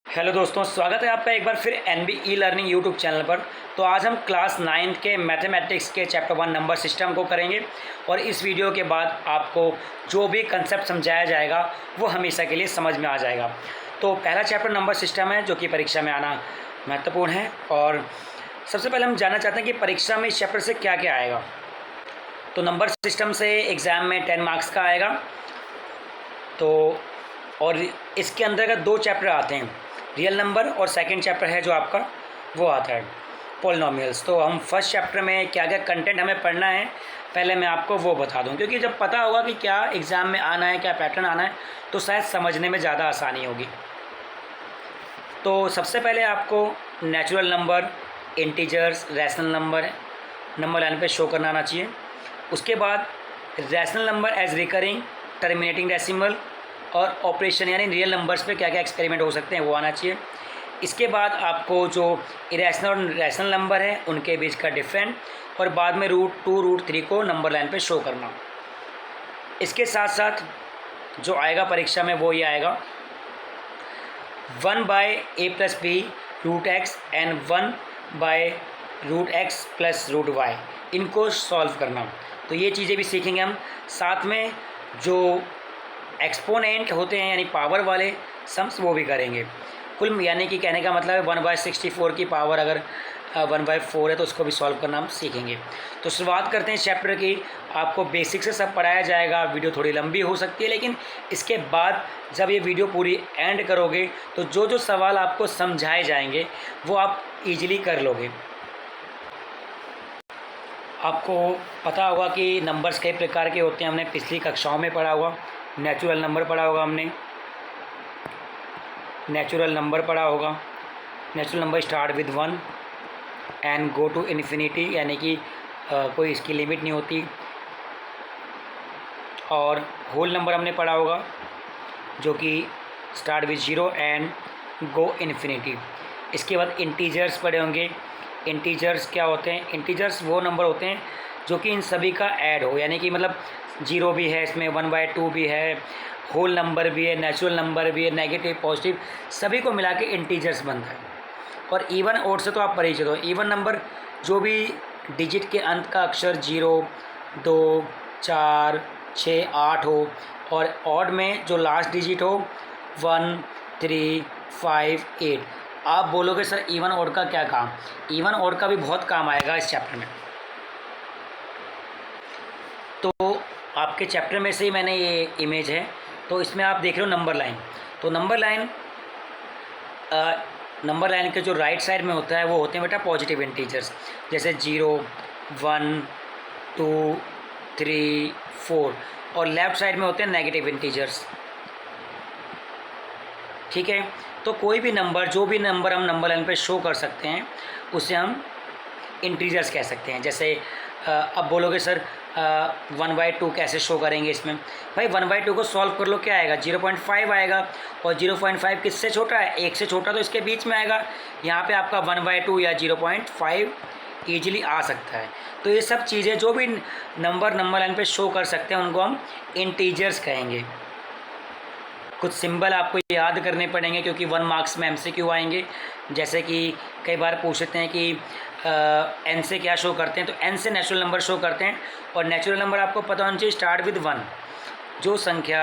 Hello दोस्तों, स्वागत है आपका एक बार फिर NB e learning YouTube channel पर। तो आज हम क्लास 9 के मैथमेटिक्स के चैप्टर 1 नंबर सिस्टम को करेंगे और इस वीडियो के बाद आपको जो भी कंसेप्ट समझाया जाएगा वो हमेशा के लिए समझ में आ जाएगा। तो पहला चैप्टर नंबर सिस्टम है जो कि परीक्षा में आना महत्वपूर्ण है। और सबसे पहले हम जानना चाहते हैं कि परीक्षा में इस चैप्टर से क्या क्या आएगा। तो नंबर सिस्टम से एग्ज़ाम में 10 मार्क्स का आएगा। तो और इसके अंदर का 2 चैप्टर आते हैं, रियल नंबर, और सेकंड चैप्टर है जो आपका वो आता है पॉलिनॉमियल्स। तो हम फर्स्ट चैप्टर में क्या क्या कंटेंट हमें पढ़ना है पहले मैं आपको वो बता दूं, क्योंकि जब पता होगा कि क्या एग्ज़ाम में आना है, क्या पैटर्न आना है, तो शायद समझने में ज़्यादा आसानी होगी। तो सबसे पहले आपको natural number, integers, rational number line पे शो करना आना चाहिए। उसके बाद rational number as recurring, terminating decimal और ऑपरेशन यानी रियल नंबर्स पे क्या क्या एक्सपेरिमेंट हो सकते हैं वो आना चाहिए। इसके बाद आपको जो इरेशनल और रैशनल नंबर है उनके बीच का डिफरेंट, और बाद में √2, √3 को नंबर लाइन पे शो करना। इसके साथ साथ जो आएगा परीक्षा में वो ये आएगा 1/a+b √x and 1/√x + √y, इनको सॉल्व करना। तो ये चीज़ें भी सीखेंगे हम। साथ में जो एक्सपोनेंट होते हैं यानी पावर वाले सम्स वो भी करेंगे। कुल यानी कि कहने का मतलब है 1/64 की पावर अगर 1/4 है तो उसको भी सॉल्व करना हम सीखेंगे। तो शुरुआत करते हैं इस चैप्टर की। आपको बेसिक से सब पढ़ाया जाएगा। वीडियो थोड़ी लंबी हो सकती है, लेकिन इसके बाद जब ये वीडियो पूरी एंड करोगे तो जो जो सवाल आपको समझाए जाएंगे वो आप ईजिली कर लोगे। आपको पता होगा कि नंबर्स कई प्रकार के होते हैं, हमने पिछली कक्षाओं में पढ़ा हुआ। नेचुरल नंबर पढ़ा होगा हमने, नेचुरल नंबर पढ़ा होगा। Natural number start with 1 and go to infinity, यानी कि कोई इसकी लिमिट नहीं होती। और होल नंबर हमने पढ़ा होगा जो कि start with 0 and go infinity. इसके बाद इंटीजर्स पढ़े होंगे। इंटीजर्स क्या होते हैं? इंटीजर्स वो नंबर होते हैं जो कि इन सभी का ऐड हो, यानी कि मतलब 0 भी है इसमें, 1/2 भी है, होल नंबर भी है, नेचुरल नंबर भी है, नेगेटिव, पॉजिटिव, सभी को मिला के इंटीजर्स बनता है। और इवन ओड से तो आप परिचित हो। इवन नंबर जो भी डिजिट के अंत का अक्षर 0, 2, 4, 6, 8 हो, और ऑड में जो लास्ट डिजिट हो 1, 3, 5, 8। आप बोलोगे सर इवन ओड का क्या काम? इवन ओड का भी बहुत काम आएगा इस चैप्टर में। तो आपके चैप्टर में से ही मैंने ये इमेज है, तो इसमें आप देख रहे हो नंबर लाइन। तो नंबर लाइन के जो राइट साइड में होता है वो होते हैं बेटा पॉजिटिव इंटीजर्स, जैसे 0, 1, 2, 3, 4। और लेफ़्ट साइड में होते हैं नेगेटिव इंटीजर्स। ठीक है। तो कोई भी नंबर, जो भी नंबर हम नंबर लाइन पे शो कर सकते हैं उसे हम इंटीजर्स कह सकते हैं। जैसे अब बोलोगे सर 1/2 कैसे शो करेंगे इसमें? भाई 1/2 को सॉल्व कर लो, क्या आएगा? 0.5 आएगा। और 0.5 किससे छोटा है? 1 से छोटा, तो इसके बीच में आएगा। यहाँ पे आपका 1/2 या 0.5 ईजिली आ सकता है। तो ये सब चीज़ें जो भी नंबर लाइन पे शो कर सकते हैं उनको हम इंटीजर्स कहेंगे। कुछ सिंबल आपको याद करने पड़ेंगे क्योंकि 1 मार्क्स में MCQ आएंगे। जैसे कि कई बार पूछते हैं कि n से क्या शो करते हैं, तो n से नेचुरल नंबर शो करते हैं। और नेचुरल नंबर आपको पता होना चाहिए स्टार्ट विद 1। जो संख्या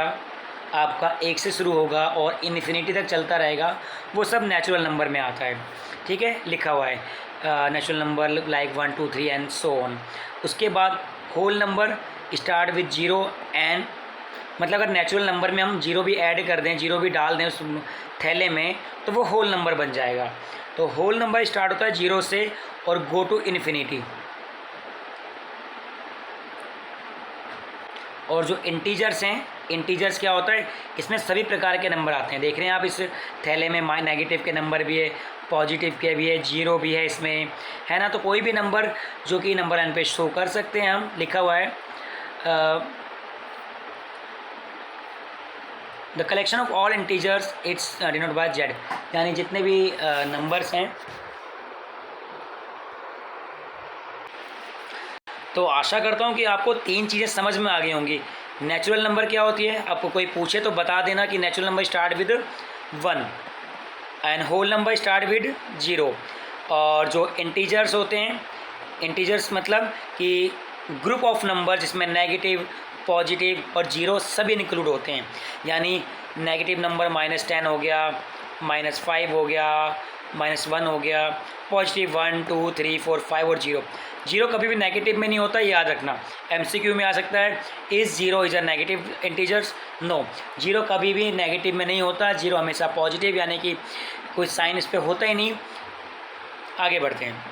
आपका 1 से शुरू होगा और इन्फिनिटी तक चलता रहेगा वो सब नेचुरल नंबर में आता है। ठीक है, लिखा हुआ है natural number like 1, 2, 3 and so on. उसके बाद whole number start with 0 and, मतलब अगर नेचुरल नंबर में हम 0 भी ऐड कर दें, 0 भी डाल दें उस थैले में, तो वो होल नंबर बन जाएगा। तो होल नंबर स्टार्ट होता है 0 से और गो टू इन्फिनिटी। और जो इंटीजर्स हैं, इंटीजर्स क्या होता है? इसमें सभी प्रकार के नंबर आते हैं। देख रहे हैं आप इस थैले में नेगेटिव के नंबर भी है, पॉजिटिव के भी है, 0 भी है इसमें, है ना? तो कोई भी नंबर जो कि नंबर लाइन पे शो कर सकते हैं हम। लिखा हुआ है the collection of all integers it's denote by Z, यानी जितने भी नंबर्स हैं। तो आशा करता हूँ कि आपको 3 चीज़ें समझ में आ गई होंगी। नेचुरल नंबर क्या होती है? आपको कोई पूछे तो बता देना कि natural number start with 1। And whole number start with 0। और जो इंटीजर्स होते हैं, इंटीजर्स मतलब कि ग्रुप ऑफ नंबर जिसमें नेगेटिव, पॉजिटिव और जीरो सभी इंक्लूड होते हैं। यानी नेगेटिव नंबर -10 हो गया, -5 हो गया, -1 हो गया, पॉजिटिव 1 2 3 4 5 और जीरो। जीरो कभी भी नेगेटिव में नहीं होता, याद रखना। एमसीक्यू में आ सकता है, is zero is a negative integers? No, zero कभी भी नेगेटिव में नहीं होता, जीरो हमेशा पॉजिटिव, यानी कि कोई साइन इस पर होता ही नहीं। आगे बढ़ते हैं।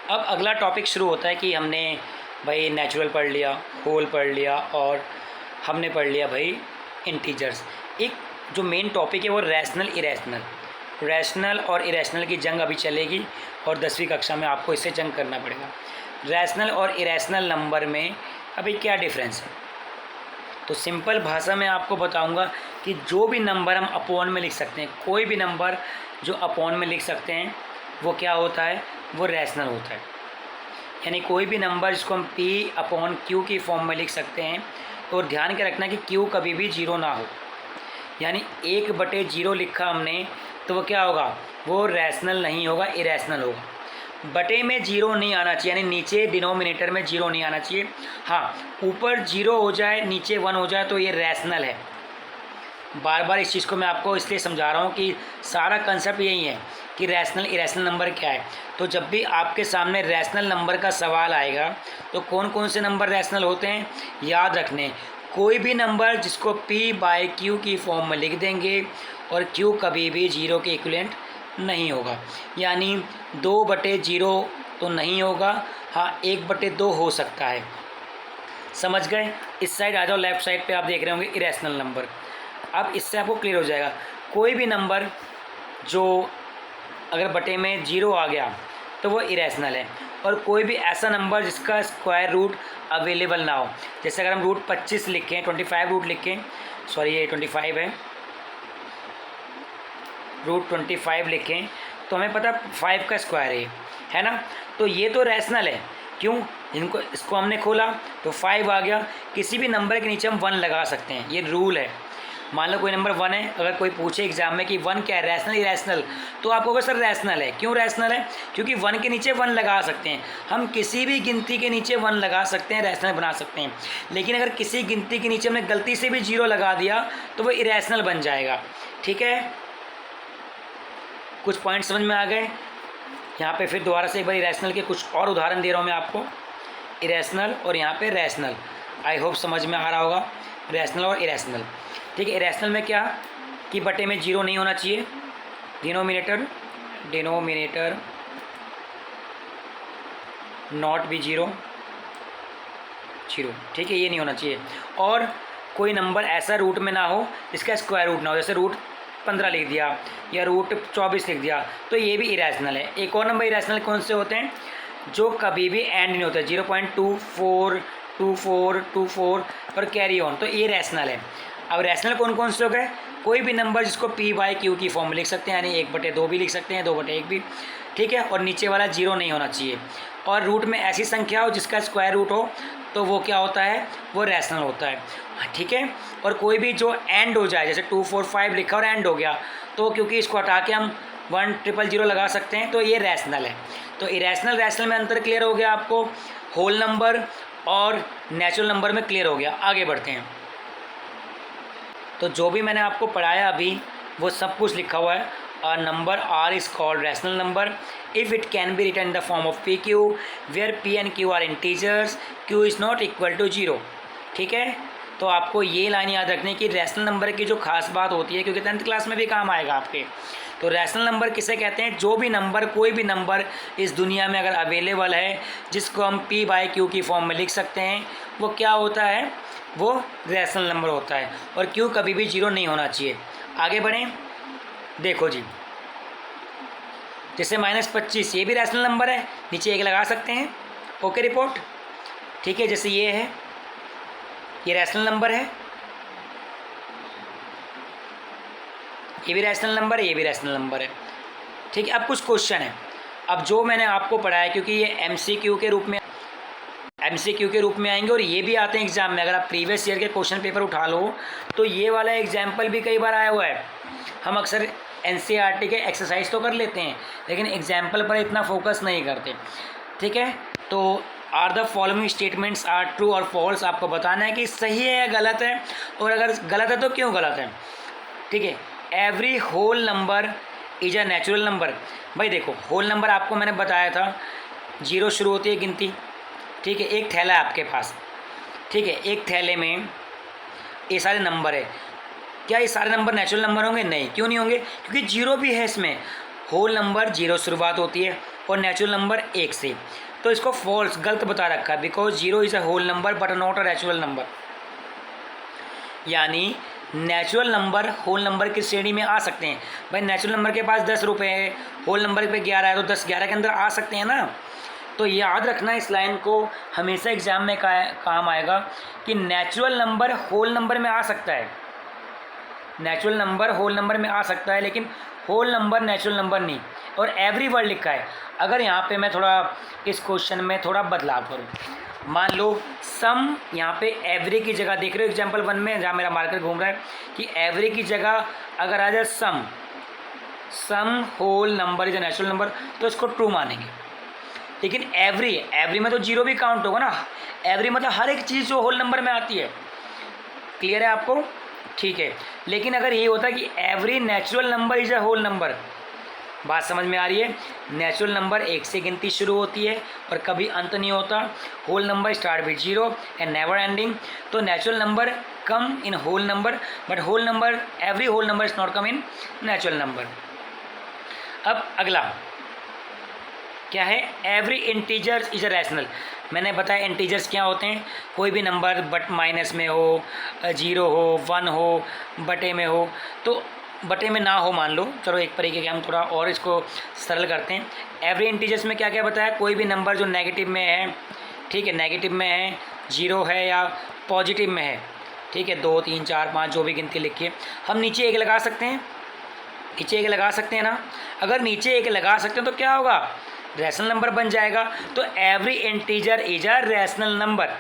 अब अगला टॉपिक शुरू होता है कि हमने भाई नेचुरल पढ़ लिया, होल पढ़ लिया और हमने पढ़ लिया भाई इंटीजर्स। एक जो मेन टॉपिक है वो रैशनल इरेशनल। रैशनल और इरेशनल की जंग अभी चलेगी और 10वीं कक्षा में आपको इससे जंग करना पड़ेगा। रैशनल और इरेशनल नंबर में अभी क्या डिफरेंस है? तो सिंपल भाषा में आपको बताऊंगा कि जो भी नंबर हम अपॉन में लिख सकते हैं, कोई भी नंबर जो अपॉन में लिख सकते हैं वो क्या होता है? वो रैशनल होता है। यानी कोई भी नंबर जिसको हम P/Q की फॉर्म में लिख सकते हैं, तो ध्यान के रखना कि Q कभी भी जीरो ना हो। यानी 1/0 लिखा हमने तो वो क्या होगा? वो रैशनल नहीं होगा, इरेशनल होगा। बटे में जीरो नहीं आना चाहिए, यानी नीचे डिनोमिनेटर में जीरो नहीं आना चाहिए। हाँ, ऊपर जीरो हो जाए, नीचे 1 हो जाए तो ये रैशनल है। बार बार इस चीज़ को मैं आपको इसलिए समझा रहा हूँ कि सारा कंसेप्ट यही है कि रैशनल इरेशनल नंबर क्या है। तो जब भी आपके सामने रैशनल नंबर का सवाल आएगा तो कौन कौन से नंबर रैशनल होते हैं याद रखने। कोई भी नंबर जिसको P/Q की फॉर्म में लिख देंगे और Q कभी भी जीरो के इक्विवेलेंट नहीं होगा। यानी 2/0 तो नहीं होगा, हाँ 1/2 हो सकता है। समझ गए? इस साइड आ जाओ, लेफ्ट साइड पे आप देख रहे होंगे इरेशनल नंबर। अब इससे आपको क्लियर हो जाएगा, कोई भी नंबर जो अगर बटे में जीरो आ गया तो वो इरेशनल है। और कोई भी ऐसा नंबर जिसका स्क्वायर रूट अवेलेबल ना हो, जैसे अगर हम रूट 25 लिखें, 25 रूट लिखें, सॉरी ये 25 है, रूट 25 लिखें तो हमें पता 5 का स्क्वायर है ना। तो ये तो रैशनल है। क्यों? इसको हमने खोला तो 5 आ गया। किसी भी नंबर के नीचे हम 1 लगा सकते हैं, ये रूल है। मान लो कोई नंबर 1 है, अगर कोई पूछे एग्जाम में कि 1 क्या है, रैशनल इरेशनल, तो आप कहोगे सर रैशनल है। क्यों रैशनल है? क्योंकि 1 के नीचे 1 लगा सकते हैं हम, किसी भी गिनती के नीचे 1 लगा सकते हैं, रैशनल बना सकते हैं। लेकिन अगर किसी गिनती के नीचे हमने गलती से भी 0 लगा दिया तो वो इरेशनल बन जाएगा। ठीक है, कुछ पॉइंट समझ में आ गए? यहाँ पे फिर दोबारा से एक बार इरेशनल के कुछ और उदाहरण दे रहा हूँ मैं आपको। इरेशनल और यहाँ पे रैशनल, आई होप समझ में आ रहा होगा। रैशनल और इरेशनल, ठीक है। इरेशनल में क्या कि बटे में जीरो नहीं होना चाहिए, डिनोमिनेटर नॉट भी जीरो, ठीक है, ये नहीं होना चाहिए। और कोई नंबर ऐसा रूट में ना हो जिसका स्क्वायर रूट ना हो, जैसे रूट 15 लिख दिया या रूट 24 लिख दिया, तो ये भी इरेशनल है। एक और नंबर इरेशनल कौन से होते हैं? जो कभी भी एंड नहीं होता, 0.242424 और कैरी ऑन, तो ये रैशनल है। अब रैशनल कौन कौन से हो गए? कोई भी नंबर जिसको P/Q की फॉर्म में लिख सकते हैं, यानी 1/2 भी लिख सकते हैं, 2/1 भी, ठीक है। और नीचे वाला जीरो नहीं होना चाहिए। और रूट में ऐसी संख्या हो जिसका स्क्वायर रूट हो तो वो क्या होता है? वो रैशनल होता है, ठीक है। और कोई भी जो एंड हो जाए, जैसे 245 लिखा और एंड हो गया, तो क्योंकि इसको हटा के हम 100 लगा सकते हैं, तो ये रैशनल है। तो इरेशनल रैशनल में अंतर क्लियर हो गया आपको, होल नंबर और नेचुरल नंबर में क्लियर हो गया। आगे बढ़ते हैं। तो जो भी मैंने आपको पढ़ाया अभी वो सब कुछ लिखा हुआ है। A number R is called rational number if it can be written in the form of PQ where P and Q are integers, Q is not equal to 0, ठीक है। तो आपको ये लाइन याद रखनी कि रैशनल नंबर की जो खास बात होती है, क्योंकि 10th क्लास में भी काम आएगा आपके। तो रैशनल नंबर किसे कहते हैं? जो भी नंबर, कोई भी नंबर इस दुनिया में अगर अवेलेबल है जिसको हम P/Q की फॉर्म में लिख सकते हैं, वो क्या होता है? वो रैशनल नंबर होता है। और Q कभी भी 0 नहीं होना चाहिए। आगे बढ़ें, देखो जी, जैसे -25 ये भी रैशनल नंबर है, नीचे 1 लगा सकते हैं, ओके रिपोर्ट, ठीक है। जैसे ये है, ये रैशनल नंबर है, ये भी रैशनल नंबर है, ये भी रैशनल नंबर है, ठीक है। अब कुछ क्वेश्चन है, अब जो मैंने आपको पढ़ाया, क्योंकि ये MCQ के रूप में आएंगे और ये भी आते हैं एग्जाम में। अगर आप प्रीवियस ईयर के क्वेश्चन पेपर उठा लो तो ये वाला एग्जाम्पल भी कई बार आया हुआ है। हम अक्सर एनसीईआरटी के एक्सरसाइज तो कर लेते हैं, लेकिन एग्जाम्पल पर इतना फोकस नहीं करते। ठीक है, तो are the following statements are true और फॉल्स, आपको बताना है कि सही है या गलत है, और अगर गलत है तो क्यों गलत है। ठीक है, every whole number is a natural number. भाई देखो, होल नंबर आपको मैंने बताया था, 0 शुरू होती है गिनती। ठीक है, एक थैला है आपके पास। ठीक है, एक थैले में ये सारे नंबर है, क्या ये सारे नंबर नेचुरल नंबर होंगे? नहीं। क्यों नहीं होंगे? क्योंकि 0 भी है इसमें। होल नंबर 0 शुरुआत होती है और नेचुरल नंबर 1 से, तो इसको फॉल्स, गलत बता रखा है, because 0 is a whole number but not a natural number. यानी नेचुरल नंबर होल नंबर की श्रेणी में आ सकते हैं। भाई नेचुरल नंबर के पास 10 रुपये है, होल नंबर पे 11 है, तो 10 11 के अंदर आ सकते हैं ना। तो याद रखना इस लाइन को, हमेशा एग्जाम में काम आएगा कि नेचुरल नंबर होल नंबर में आ सकता है, नेचुरल नंबर होल नंबर में आ सकता है, लेकिन होल नंबर नेचुरल नंबर नहीं। और एवरी वर्ड लिखा है। अगर यहाँ पे मैं थोड़ा इस क्वेश्चन में थोड़ा बदलाव करूँ, मान लो सम, यहाँ पे एवरी की जगह देख रहे हो एग्जाम्पल 1 में जहाँ मेरा मार्कर घूम रहा है, कि एवरी की जगह अगर आ जाए some, some whole number is a natural number, तो इसको ट्रू मानेंगे। लेकिन एवरी में तो 0 भी काउंट होगा ना। एवरी मतलब हर एक चीज़ जो होल नंबर में आती है। क्लियर है आपको? ठीक है, लेकिन अगर ये होता है कि every natural number is a whole number, बात समझ में आ रही है? नेचुरल नंबर 1 से गिनती शुरू होती है और कभी अंत नहीं होता। Whole number start with 0 and never ending. तो natural number come in whole number, but whole number, every whole number is not come in natural number. अब अगला क्या है? Every integers is a rational. मैंने बताया इंटीजर्स क्या होते हैं, कोई भी नंबर बट माइनस में हो, 0 हो, 1 हो, बटे में हो, तो बटे में ना हो मान लो, चलो एक तरीके के हम थोड़ा और इसको सरल करते हैं। एवरी इंटीजर्स में क्या क्या बताया? कोई भी नंबर जो नेगेटिव में है, ठीक है, नेगेटिव में है, 0 है या पॉजिटिव में है, ठीक है, 2 3 4 5 जो भी गिनती लिखिए। हम नीचे 1 लगा सकते हैं, नीचे 1 लगा सकते हैं ना। अगर नीचे 1 लगा सकते हैं तो क्या होगा? रैशनल नंबर बन जाएगा। तो every integer is a rational number.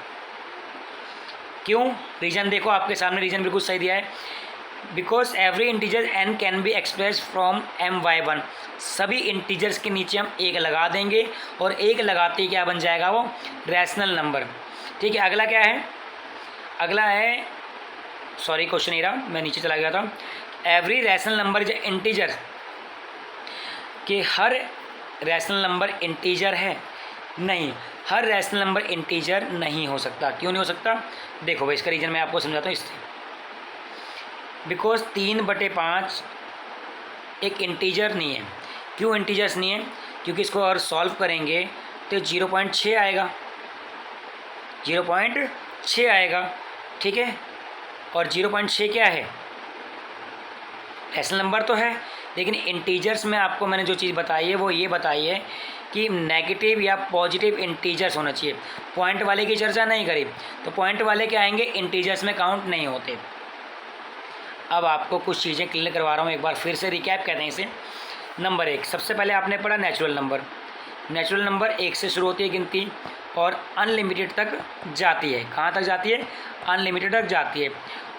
क्यों? रीजन देखो आपके सामने, रीजन बिल्कुल सही दिया है। Because every integer n can be express from m/1। सभी इंटीजर्स के नीचे हम 1 लगा देंगे और 1 लगाते ही क्या बन जाएगा? वो रैशनल नंबर। ठीक है, अगला क्या है? अगला है, सॉरी क्वेश्चन नहीं रहा, मैं नीचे चला गया था। Every rational number is integer, कि हर रैशनल नंबर इंटीजर है? नहीं, हर रैशनल नंबर इंटीजर नहीं हो सकता। क्यों नहीं हो सकता? देखो भाई, इसका रीज़न मैं आपको समझाता हूँ। इससे बिकॉज 3/5 एक इंटीजर नहीं है। क्यों इंटीजर्स नहीं है? क्योंकि इसको अगर सॉल्व करेंगे तो 0.6 आएगा, 0.6 आएगा। ठीक है, और 0.6 क्या है? रैशनल नंबर तो है, लेकिन इंटीजर्स में आपको मैंने जो चीज़ बताई है वो ये बताई है कि नेगेटिव या पॉजिटिव इंटीजर्स होना चाहिए। पॉइंट वाले की चर्चा नहीं करी, तो पॉइंट वाले क्या आएंगे? इंटीजर्स में काउंट नहीं होते। अब आपको कुछ चीज़ें क्लियर करवा रहा हूँ, एक बार फिर से रिकैप कहते हैं इसे। नंबर 1, सबसे पहले आपने पढ़ा नेचुरल नंबर। नेचुरल नंबर 1 से शुरू होती है गिनती और अनलिमिटेड तक जाती है। कहाँ तक जाती है? अनलिमिटेड तक जाती है।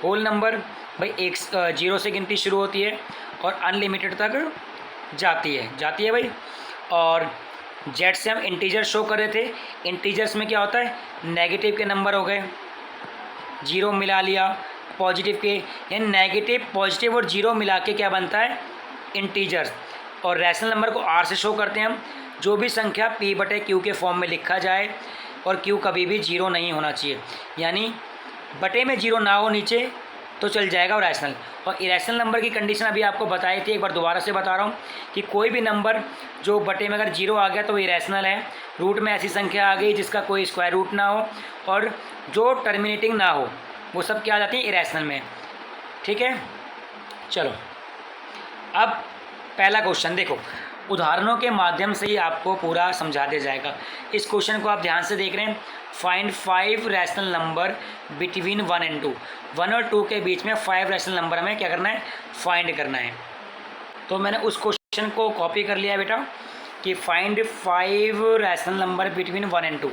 होल नंबर भाई 0 से गिनती शुरू होती है और अनलिमिटेड तक जाती है भाई। और जेड से हम इंटीजर शो कर रहे थे। इंटीजर्स में क्या होता है? नेगेटिव के नंबर हो गए, 0 मिला लिया, पॉजिटिव के, यानी नेगेटिव, पॉजिटिव और 0 मिला के क्या बनता है? इंटीजर्स। और रैशनल नंबर को आर से शो करते हैं हम। जो भी संख्या p/q के फॉर्म में लिखा जाए और q कभी भी 0 नहीं होना चाहिए, यानी बटे में 0 ना हो नीचे तो चल जाएगा वो रैशनल। और इरेशनल नंबर की कंडीशन अभी आपको बताई थी, एक बार दोबारा से बता रहा हूँ कि कोई भी नंबर जो बटे में अगर 0 आ गया तो वो इरेशनल है। रूट में ऐसी संख्या आ गई जिसका कोई स्क्वायर रूट ना हो और जो टर्मिनेटिंग ना हो, वो सब क्या आ जाती है? इरेशनल में। ठीक है, चलो अब पहला क्वेश्चन देखो, उदाहरणों के माध्यम से ही आपको पूरा समझा दिया जाएगा। इस क्वेश्चन को आप ध्यान से देख रहे हैं। Find 5 rational number between 1 and 2। 1 और 2 के बीच में 5 रैशनल नंबर हमें क्या करना है? फाइंड करना है। तो मैंने उस क्वेश्चन को कॉपी कर लिया बेटा कि find 5 rational number between 1 and 2।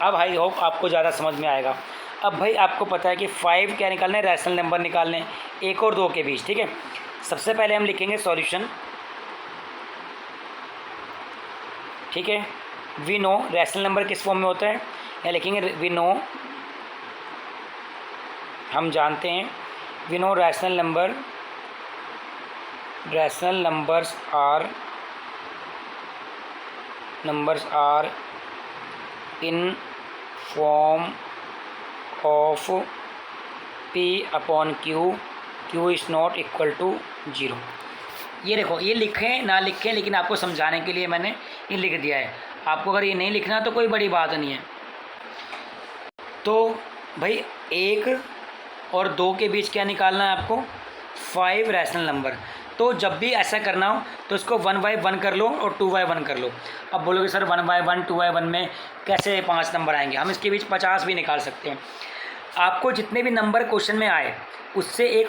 अब आई होप आपको ज़्यादा समझ में आएगा। अब भाई आपको पता है कि 5 क्या निकालना है? रैशनल नंबर निकालने 1 और 2 के बीच। ठीक है, सबसे पहले हम लिखेंगे सॉल्यूशन, ठीक है। वी नो रैशनल नंबर किस फॉर्म में होता है, या लिखेंगे वी नो, हम जानते हैं, we know rational numbers are in form of P upon Q is not equal to 0। ये देखो, ये लिखें ना लिखें, लेकिन आपको समझाने के लिए मैंने ये लिख दिया है। आपको अगर ये नहीं लिखना तो कोई बड़ी बात नहीं है। तो भाई 1 और 2 के बीच क्या निकालना है आपको, 5 रैशनल नंबर। तो जब भी ऐसा करना हो तो इसको 1 बाय 1 कर लो और 2 बाय 1 कर लो। अब बोलोगे सर 1 बाय 1 2 बाय 1 में कैसे 5 नंबर आएंगे, हम इसके बीच 50 भी निकाल सकते हैं। आपको जितने भी नंबर क्वेश्चन में आए उससे एक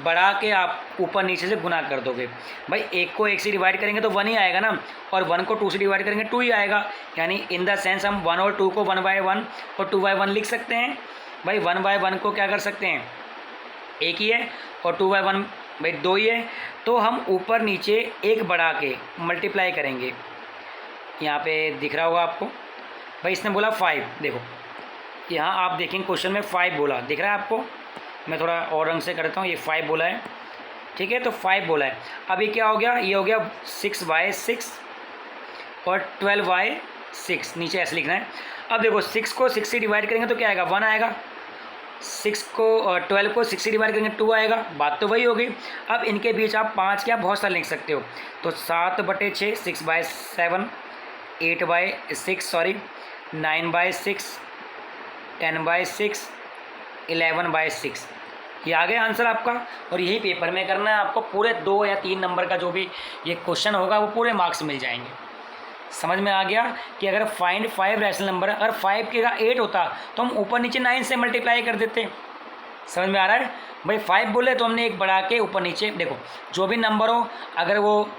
बढ़ा के आप ऊपर नीचे से गुना कर दोगे। भाई 1 को 1 से डिवाइड करेंगे तो 1 ही आएगा ना, और 1 को 2 से डिवाइड करेंगे 2 ही आएगा। यानी इन द सेंस हम 1 और 2 को 1 बाय 1 और 2 बाय 1 लिख सकते हैं। भाई 1 बाय 1 को क्या कर सकते हैं, 1 ही है, और 2 बाय 1 भाई 2 ही है। तो हम ऊपर नीचे एक बढ़ा के मल्टीप्लाई करेंगे। यहाँ पे दिख रहा होगा आपको, भाई इसने बोला 5, देखो यहाँ आप देखेंगे क्वेश्चन में 5 बोला, दिख रहा है आपको। मैं थोड़ा और रंग से करता हूँ, ये 5 बोला है, ठीक है। तो 5 बोला है। अब ये क्या हो गया, ये हो गया 6 बाय 6 और 12 बाय 6, नीचे ऐसे लिखना है। अब देखो 6 को 6 से डिवाइड करेंगे तो क्या आएगा, 1 आएगा। 12 को 6 से डिवाइड करेंगे 2 आएगा, बात तो वही होगी। अब इनके बीच आप 5 क्या बहुत सारे लिख सकते हो। तो 7/6, 6 by 7, 8 by 6 sorry, 9 by 6, 10 by 6, 11 by 6, ये आ गया आंसर आपका। और यही पेपर में करना है आपको। पूरे 2 या 3 नंबर का जो भी ये क्वेश्चन होगा वो पूरे मार्क्स मिल जाएंगे। समझ में आ गया कि अगर फाइंड 5 रैशनल नंबर, अगर 5 के 8 होता तो हम ऊपर नीचे 9 से मल्टीप्लाई कर देते। समझ में आ रहा है भाई, 5 बोले तो हमने एक बढ़ा के ऊपर नीचे, देखो जो भी नंबर हो अगर वो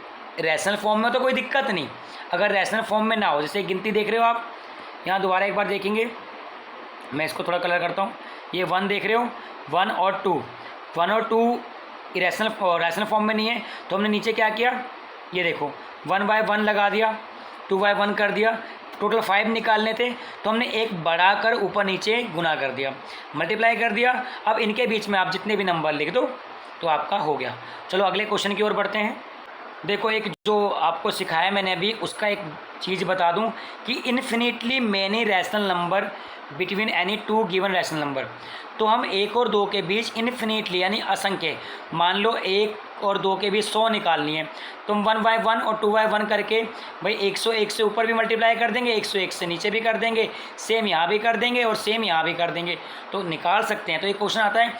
रैशनल फॉर्म में हो तो कोई दिक्कत नहीं, अगर रैशनल फॉर्म में ना हो, जैसे गिनती देख रहे हो आप, यहाँ दोबारा एक बार देखेंगे, मैं इसको थोड़ा कलर करता हूँ। ये 1 देख रहे हो, 1 और 2 रैशनल फॉर्म में नहीं है, तो हमने नीचे क्या किया, ये देखो 1 बाय 1 लगा दिया, 2 बाय 1 कर दिया। टोटल 5 निकालने थे तो हमने एक बढ़ाकर ऊपर नीचे गुना कर दिया, मल्टीप्लाई कर दिया। अब इनके बीच में आप जितने भी नंबर लिख दो तो आपका हो गया। चलो अगले क्वेश्चन की ओर बढ़ते हैं। देखो एक जो आपको सिखाया मैंने अभी, उसका एक चीज़ बता दूं कि infinitely many rational number between any 2 given rational number. तो हम 1 और 2 के बीच इन्फिनिटली यानी असंख्य, मान लो 1 और 2 के बीच 100 निकालनी है, तो हम 1 बाय 1 और 2 बाय 1 करके भाई 101 से ऊपर भी मल्टीप्लाई कर देंगे, 101 से नीचे भी कर देंगे, सेम यहाँ भी कर देंगे और सेम यहाँ भी कर देंगे, तो निकाल सकते हैं। तो एक क्वेश्चन आता है,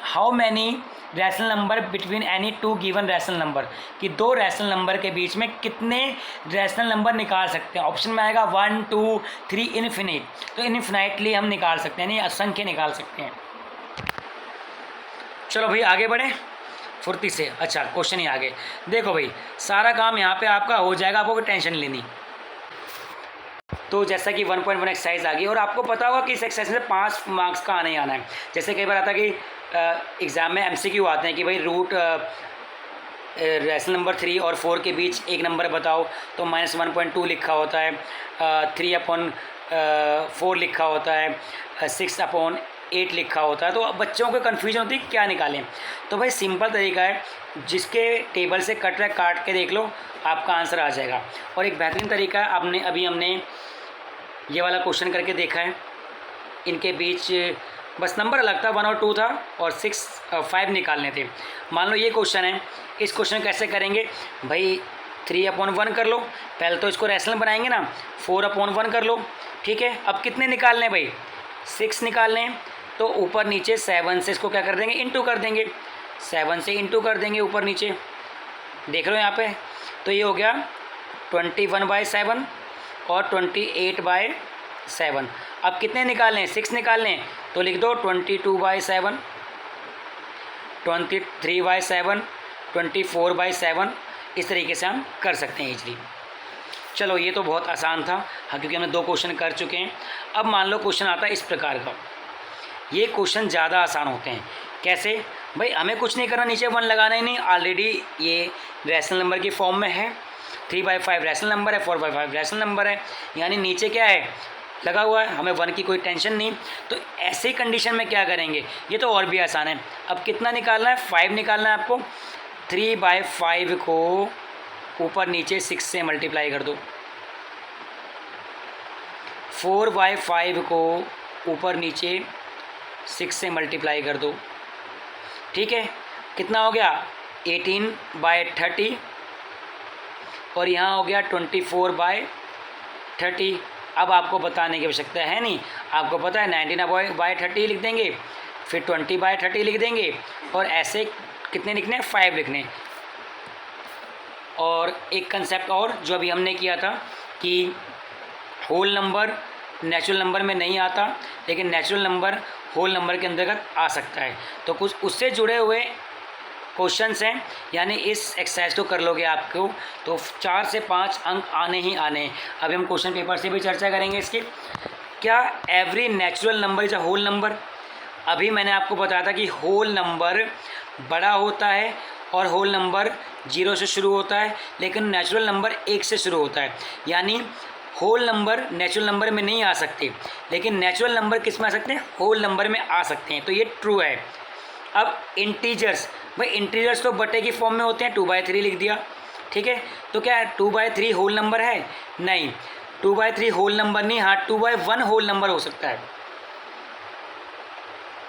how many rational number between any 2 given rational number, कि 2 रैशनल नंबर के बीच में कितने रैशनल नंबर निकाल सकते हैं। ऑप्शन में आएगा 1 2 3 इन्फिनिट, तो इन्फिनाइटली हम निकाल सकते हैं, यानी असंख्य निकाल सकते हैं। चलो भाई आगे बढ़े फुर्ती से। अच्छा क्वेश्चन ही आगे देखो भाई, सारा काम यहाँ पे आपका हो जाएगा, आपको कोई टेंशन नहीं लेनी। तो जैसा कि 1.1 एक्सरसाइज आ गई, और आपको पता होगा कि इस एक्सरसाइज में 5 मार्क्स का आने ही आना है। जैसे कई बार आता है कि एग्ज़ाम में MCQ आते हैं कि भाई रूट रैशनल नंबर 3 और 4 के बीच एक नंबर बताओ, तो -1.2 लिखा होता है, 3/4 लिखा होता है, 6/8 लिखा होता है। तो बच्चों को कन्फ्यूजन होती है क्या निकालें। तो भाई सिंपल तरीका है, जिसके टेबल से कट रहा है काट के देख लो, आपका आंसर आ जाएगा। और एक बेहतरीन तरीका है, हमने ये वाला क्वेश्चन करके देखा है, इनके बीच बस नंबर अलग था, 1 और 2 था, और 5 निकालने थे। मान लो ये क्वेश्चन है, इस क्वेश्चन कैसे करेंगे भाई, 3/1 कर लो, पहले तो इसको रैशनल बनाएंगे ना, 4/1 कर लो, ठीक है। अब कितने निकालने हैं भाई, 6 निकालने हैं, तो ऊपर नीचे 7 से इसको क्या कर देंगे, इंटू कर देंगे, 7 से इंटू कर देंगे ऊपर नीचे, देख रहे हो यहाँ पे। तो ये हो गया 21/7 और 28/7। अब कितने निकालने हैं, 6 निकालने हैं, तो लिख दो 22/7, 23/7, 24/7। इस तरीके से हम कर सकते हैं इजली। चलो ये तो बहुत आसान था, हाँ, क्योंकि हमने 2 क्वेश्चन कर चुके हैं। अब मान लो क्वेश्चन आता है इस प्रकार का, ये क्वेश्चन ज़्यादा आसान होते हैं। कैसे, भाई हमें कुछ नहीं करना, नीचे 1 लगाना ही नहीं, ऑलरेडी ये रैशनल नंबर की फॉर्म में है। 3/5 रैशनल नंबर है, 4/5 रैशनल नंबर है, यानी नीचे क्या है लगा हुआ है, हमें 1 की कोई टेंशन नहीं। तो ऐसी कंडीशन में क्या करेंगे, ये तो और भी आसान है। अब कितना निकालना है, 5 निकालना है आपको। 3/5 को ऊपर नीचे 6 से मल्टीप्लाई कर दो, 4/5 को ऊपर नीचे 6 से मल्टीप्लाई कर दो। ठीक है, कितना हो गया 18/30 और यहाँ हो गया 24/30। अब आपको बताने की आवश्यकता है नहीं, आपको पता है 19/30 लिख देंगे, फिर 20/30 लिख देंगे, और ऐसे कितने लिखने हैं, 5 लिखने। और एक कंसेप्ट और जो अभी हमने किया था कि होल नंबर नेचुरल नंबर में नहीं आता, लेकिन नेचुरल नंबर होल नंबर के अंतर्गत आ सकता है। तो कुछ उससे जुड़े हुए क्वेश्चंस हैं, यानी इस एक्सरसाइज को कर लोगे आपको तो 4 से 5 अंक आने ही आने हैं। अभी हम क्वेश्चन पेपर से भी चर्चा करेंगे इसकी। क्या every natural number is a whole number? अभी मैंने आपको बताया था कि होल नंबर बड़ा होता है और होल नंबर 0 से शुरू होता है, लेकिन नेचुरल नंबर 1 से शुरू होता है। यानी होल नंबर नेचुरल नंबर में नहीं आ सकते, लेकिन नेचुरल नंबर किस में आ सकते हैं, होल नंबर में आ सकते हैं। तो ये ट्रू है। अब इंटीजर्स, भाई इंटीजर्स तो बटे की फॉर्म में होते हैं, 2/3 लिख दिया। ठीक है, तो क्या है 2/3 होल नंबर है? नहीं, 2/3 होल नंबर नहीं, हाँ 2/1 होल नंबर हो सकता है।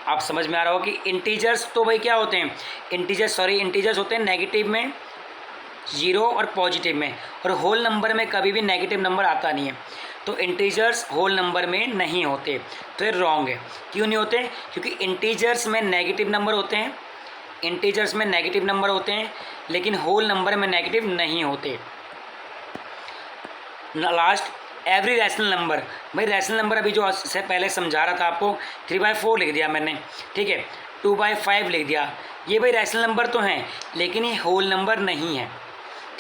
आप समझ में आ रहा हो कि इंटीजर्स तो भाई क्या होते हैं, इंटीजर्स होते हैं नेगेटिव में 0 और पॉजिटिव में, और होल नंबर में कभी भी नेगेटिव नंबर आता नहीं है। तो इंटीजर्स होल नंबर में नहीं होते, तो ये रॉन्ग है। क्यों नहीं होते? क्योंकि इंटीजर्स में नेगेटिव नंबर होते हैं, लेकिन होल नंबर में नेगेटिव नहीं होते। लास्ट, एवरी रैशनल नंबर, भाई रैशनल नंबर अभी जो से पहले समझा रहा था आपको, 3/4 लिख दिया मैंने। ठीक है, 2/5 लिख दिया। ये भाई रैशनल नंबर तो हैं, लेकिन ये होल नंबर नहीं है।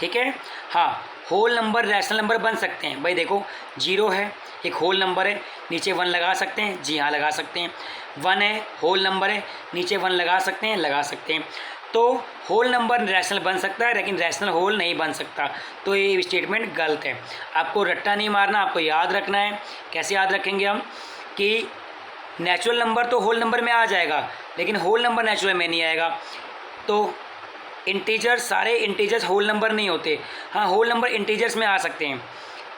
ठीक है, हाँ होल नंबर रैशनल नंबर बन सकते हैं। भाई देखो 0 है, एक होल नंबर है, नीचे 1 लगा सकते हैं, जी हाँ लगा सकते हैं। 1 है, होल नंबर है, नीचे 1 लगा सकते हैं, लगा सकते हैं। तो होल नंबर रैशनल बन सकता है, लेकिन रैशनल होल नहीं बन सकता। तो ये स्टेटमेंट गलत है। आपको रट्टा नहीं मारना, आपको याद रखना है। कैसे याद रखेंगे हम कि नेचुरल नंबर तो होल नंबर में आ जाएगा, लेकिन होल नंबर नेचुरल में नहीं आएगा। तो इंटीजर्स, सारे इंटीजर्स होल नंबर नहीं होते। हाँ होल नंबर इंटीजर्स में आ सकते हैं,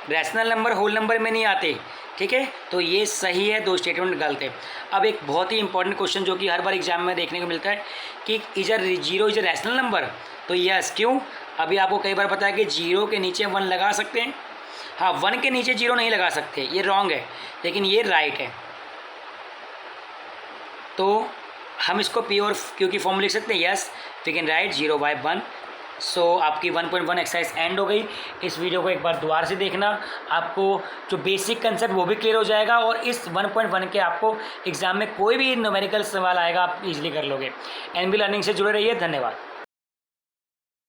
रैशनल नंबर होल नंबर में नहीं आते। ठीक है, तो ये सही है, 2 स्टेटमेंट गलत है। अब एक बहुत ही इंपॉर्टेंट क्वेश्चन जो कि हर बार एग्जाम में देखने को मिलता है कि इजर 0 इज अ रैशनल नंबर, तो यस क्यों? अभी आपको कई बार पता है कि 0 के नीचे 1 लगा सकते हैं। हाँ 1 के नीचे 0 नहीं लगा सकते, ये रॉन्ग है, लेकिन ये राइट है। तो हम इसको पी और क्यू की फॉर्म लिख सकते हैं, यस वी कैन राइट 0/1। सो आपकी 1.1 एक्सरसाइज एंड हो गई। इस वीडियो को एक बार दोबारा से देखना, आपको जो बेसिक कंसेप्ट वो भी क्लियर हो जाएगा, और इस 1.1 के आपको एग्जाम में कोई भी न्यूमेरिकल सवाल आएगा आप इजीली कर लोगे। एनबी लर्निंग से जुड़े रहिए, धन्यवाद।